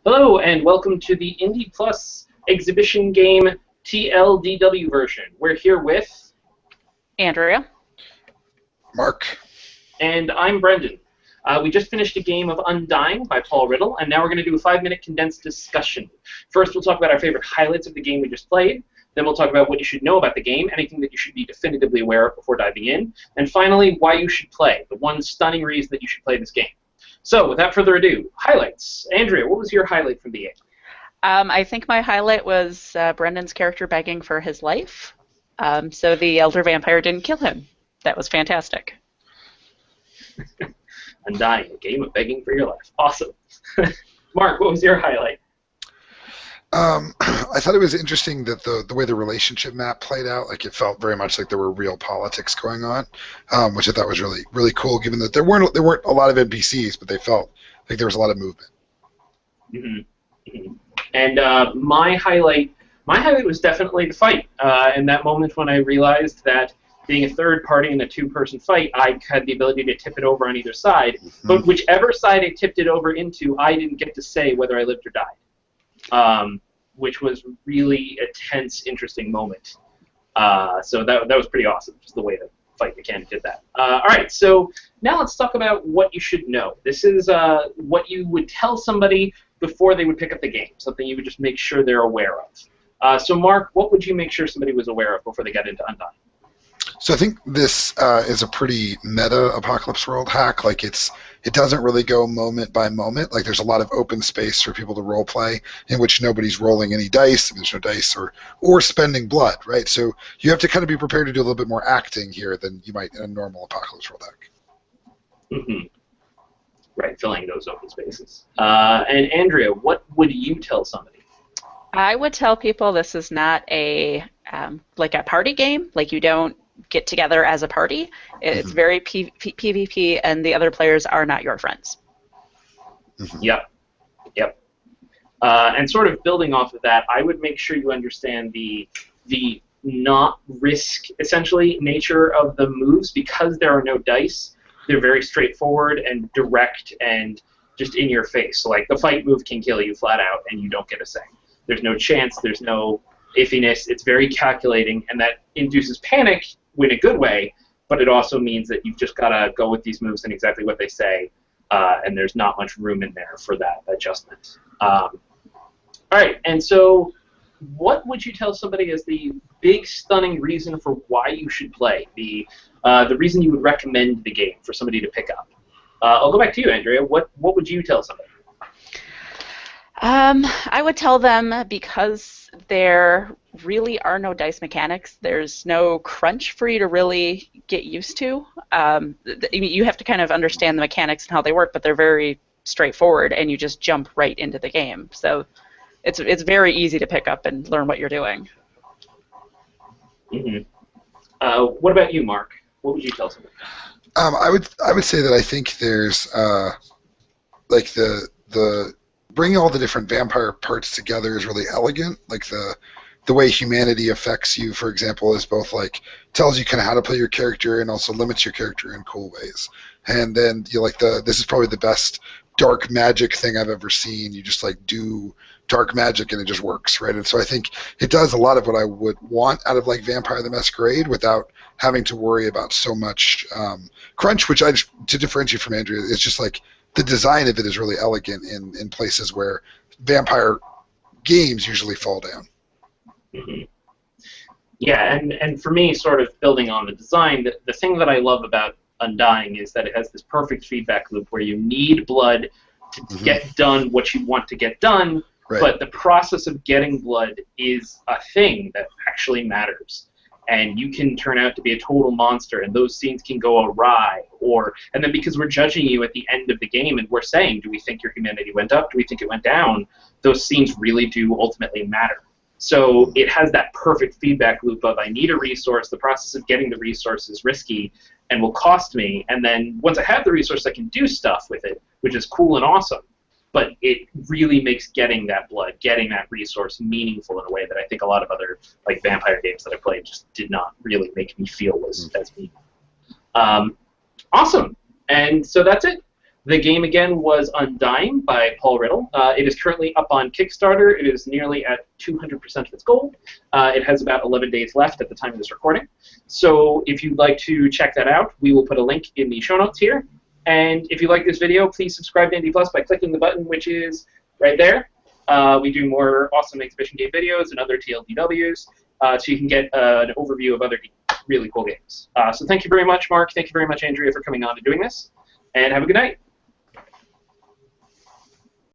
Hello, and welcome to the Indie Plus exhibition game TLDW version. We're here with, Andrea. Mark. and I'm Brendan. We just finished a game of Undying by Paul Riddle, and now we're going to do a 5-minute condensed discussion. First, we'll talk about our favorite highlights of the game we just played. Then we'll talk about what you should know about the game, anything that you should be definitively aware of before diving in. And finally, why you should play, the one stunning reason that you should play this game. So, without further ado, highlights. Andrea, what was your highlight from the game? I think my highlight was Brendan's character begging for his life. So the elder vampire didn't kill him. That was fantastic. Undying, a game of begging for your life. Awesome. Mark, what was your highlight? I thought it was interesting that the way the relationship map played out, like it felt very much like there were real politics going on, which I thought was really cool. Given that there weren't a lot of NPCs, but they felt like there was a lot of movement. Mm-hmm. Mm-hmm. And my highlight was definitely the fight. And that moment when I realized that being a third party in a two-person fight, I had the ability to tip it over on either side. Mm-hmm. But whichever side I tipped it over into, I didn't get to say whether I lived or died. Which was really a tense, interesting moment. So that was pretty awesome, just the way the fight mechanic did that. All right, so now let's talk about what you should know. This is what you would tell somebody before they would pick up the game, something you would just make sure they're aware of. So Mark, what would you make sure somebody was aware of before they got into Undying? So I think this is a pretty meta Apocalypse World hack. Like it doesn't really go moment by moment. Like there's a lot of open space for people to role play in which nobody's rolling any dice. There's no dice or spending blood, right? So you have to kind of be prepared to do a little bit more acting here than you might in a normal Apocalypse World hack. Mm-hmm. Right, filling those open spaces. And Andrea, what would you tell somebody? I would tell people this is not like a party game. Like you don't get together as a party. It's very PvP, and the other players are not your friends. Mm-hmm. Yep. And sort of building off of that, I would make sure you understand the not risk, essentially, nature of the moves. Because there are no dice, they're very straightforward and direct and just in your face. So like the fight move can kill you flat out and you don't get a say. There's no chance, there's no iffiness, it's very calculating, and that induces panic in a good way, but it also means that you've just got to go with these moves and exactly what they say, and there's not much room in there for that adjustment. All right, and so what would you tell somebody as the big, stunning reason for why you should play, the reason you would recommend the game for somebody to pick up? I'll go back to you, Andrea. What would you tell somebody? I would tell them because there really are no dice mechanics, there's no crunch for you to really get used to. You have to kind of understand the mechanics and how they work, but they're very straightforward, and you just jump right into the game. So it's very easy to pick up and learn what you're doing. Mm-hmm. What about you, Mark? What would you tell somebody? I would say that I think there's like the bringing all the different vampire parts together is really elegant. Like the way humanity affects you, for example, is both like tells you kind of how to play your character and also limits your character in cool ways. And then you like this is probably the best dark magic thing I've ever seen. You just like do dark magic and it just works, right? And so I think it does a lot of what I would want out of like Vampire the Masquerade without having to worry about so much crunch, which to differentiate from Andrea, is just like the design of it is really elegant in places where vampire games usually fall down. Mm-hmm. Yeah, and for me, sort of building on the design, the thing that I love about Undying is that it has this perfect feedback loop where you need blood to get done what you want to get done, right. But the process of getting blood is a thing that actually matters. And you can turn out to be a total monster, and those scenes can go awry. And then because we're judging you at the end of the game, and we're saying, do we think your humanity went up? Do we think it went down? Those scenes really do ultimately matter. So it has that perfect feedback loop of I need a resource, the process of getting the resource is risky and will cost me, and then once I have the resource, I can do stuff with it, which is cool and awesome. But it really makes getting that blood, getting that resource meaningful in a way that I think a lot of other like vampire games that I played just did not really make me feel as meaningful. Awesome. And so that's it. The game, again, was Undying by Paul Riddle. It is currently up on Kickstarter. It is nearly at 200% of its goal. It has about 11 days left at the time of this recording. So if you'd like to check that out, we will put a link in the show notes here. And if you like this video, please subscribe to Indie Plus by clicking the button, which is right there. We do more awesome exhibition game videos and other TLDWs, so you can get an overview of other really cool games. So thank you very much, Mark. Thank you very much, Andrea, for coming on and doing this. And have a good night.